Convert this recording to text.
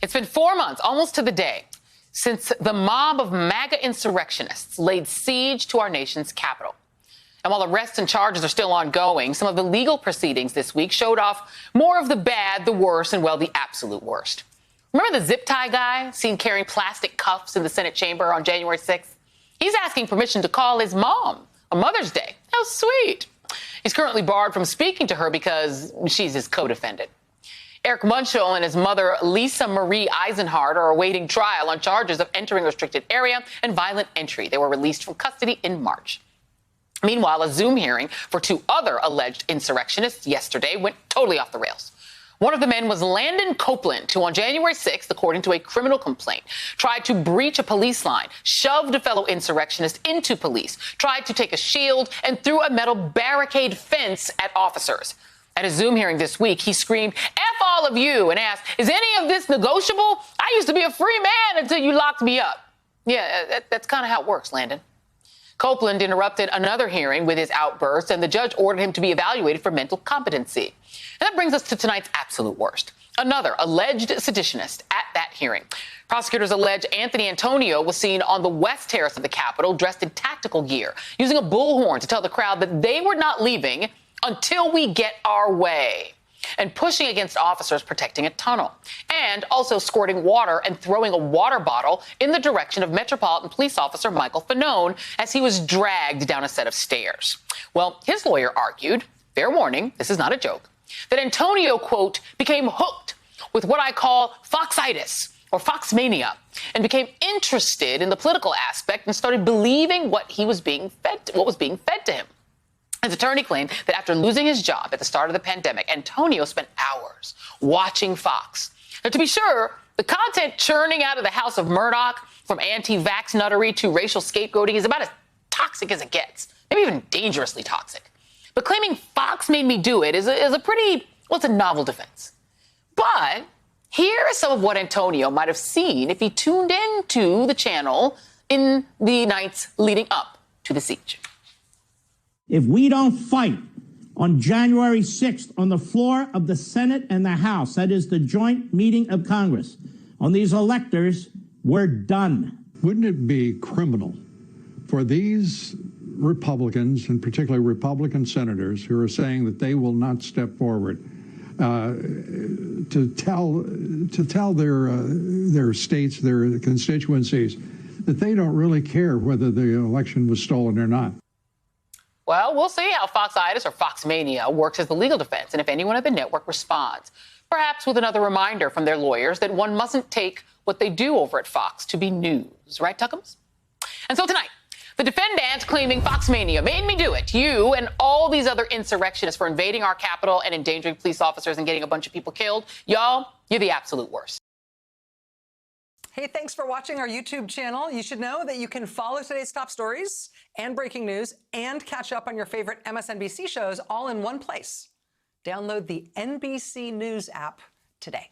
It's been 4 months, almost to the day, since the mob of MAGA insurrectionists laid siege to our nation's capital. And while arrests and charges are still ongoing, some of the legal proceedings this week showed off more of the bad, the worst, and, well, the absolute worst. Remember the zip tie guy seen carrying plastic cuffs in the Senate chamber on January 6th? He's asking permission to call his mom on Mother's Day. How sweet. He's currently barred from speaking to her because she's his co-defendant. Eric Munchel and his mother, Lisa Marie Eisenhardt, are awaiting trial on charges of entering a restricted area and violent entry. They were released from custody in March. Meanwhile, a Zoom hearing for two other alleged insurrectionists yesterday went totally off the rails. One of the men was Landon Copeland, who on January 6th, according to a criminal complaint, tried to breach a police line, shoved a fellow insurrectionist into police, tried to take a shield, and threw a metal barricade fence at officers. At a Zoom hearing this week, he screamed, "F all of you," and asked, "Is any of this negotiable? I used to be a free man until you locked me up." Yeah, that's kind of how it works, Landon. Copeland interrupted another hearing with his outburst, and the judge ordered him to be evaluated for mental competency. And that brings us to tonight's absolute worst. Another alleged seditionist at that hearing. Prosecutors allege Anthony Antonio was seen on the West Terrace of the Capitol dressed in tactical gear, using a bullhorn to tell the crowd that they were not leaving until we get our way, and pushing against officers protecting a tunnel, and also squirting water and throwing a water bottle in the direction of Metropolitan Police Officer Michael Fanone as he was dragged down a set of stairs. Well, his lawyer argued, fair warning, this is not a joke, that Antonio, quote, became hooked with what I call foxitis or foxmania and became interested in the political aspect and started believing what was being fed to him. His attorney claimed that after losing his job at the start of the pandemic, Antonio spent hours watching Fox. Now, to be sure, the content churning out of the House of Murdoch, from anti-vax nuttery to racial scapegoating, is about as toxic as it gets, maybe even dangerously toxic. But claiming Fox made me do it is a pretty, well, it's a novel defense. But here is some of what Antonio might have seen if he tuned into the channel in the nights leading up to the siege. If we don't fight on January 6th on the floor of the Senate and the House, that is the joint meeting of Congress, on these electors, we're done. Wouldn't it be criminal for these Republicans, and particularly Republican senators, who are saying that they will not step forward to tell their states, their constituencies, that they don't really care whether the election was stolen or not? Well, we'll see how foxitis or foxmania works as the legal defense, and if anyone at the network responds, perhaps with another reminder from their lawyers that one mustn't take what they do over at Fox to be news. Right, Tuckums? And so tonight, the defendant claiming foxmania made me do it. You and all these other insurrectionists for invading our Capitol and endangering police officers and getting a bunch of people killed. Y'all, you're the absolute worst. Hey, thanks for watching our YouTube channel. You should know that you can follow today's top stories and breaking news and catch up on your favorite MSNBC shows all in one place. Download the NBC News app today.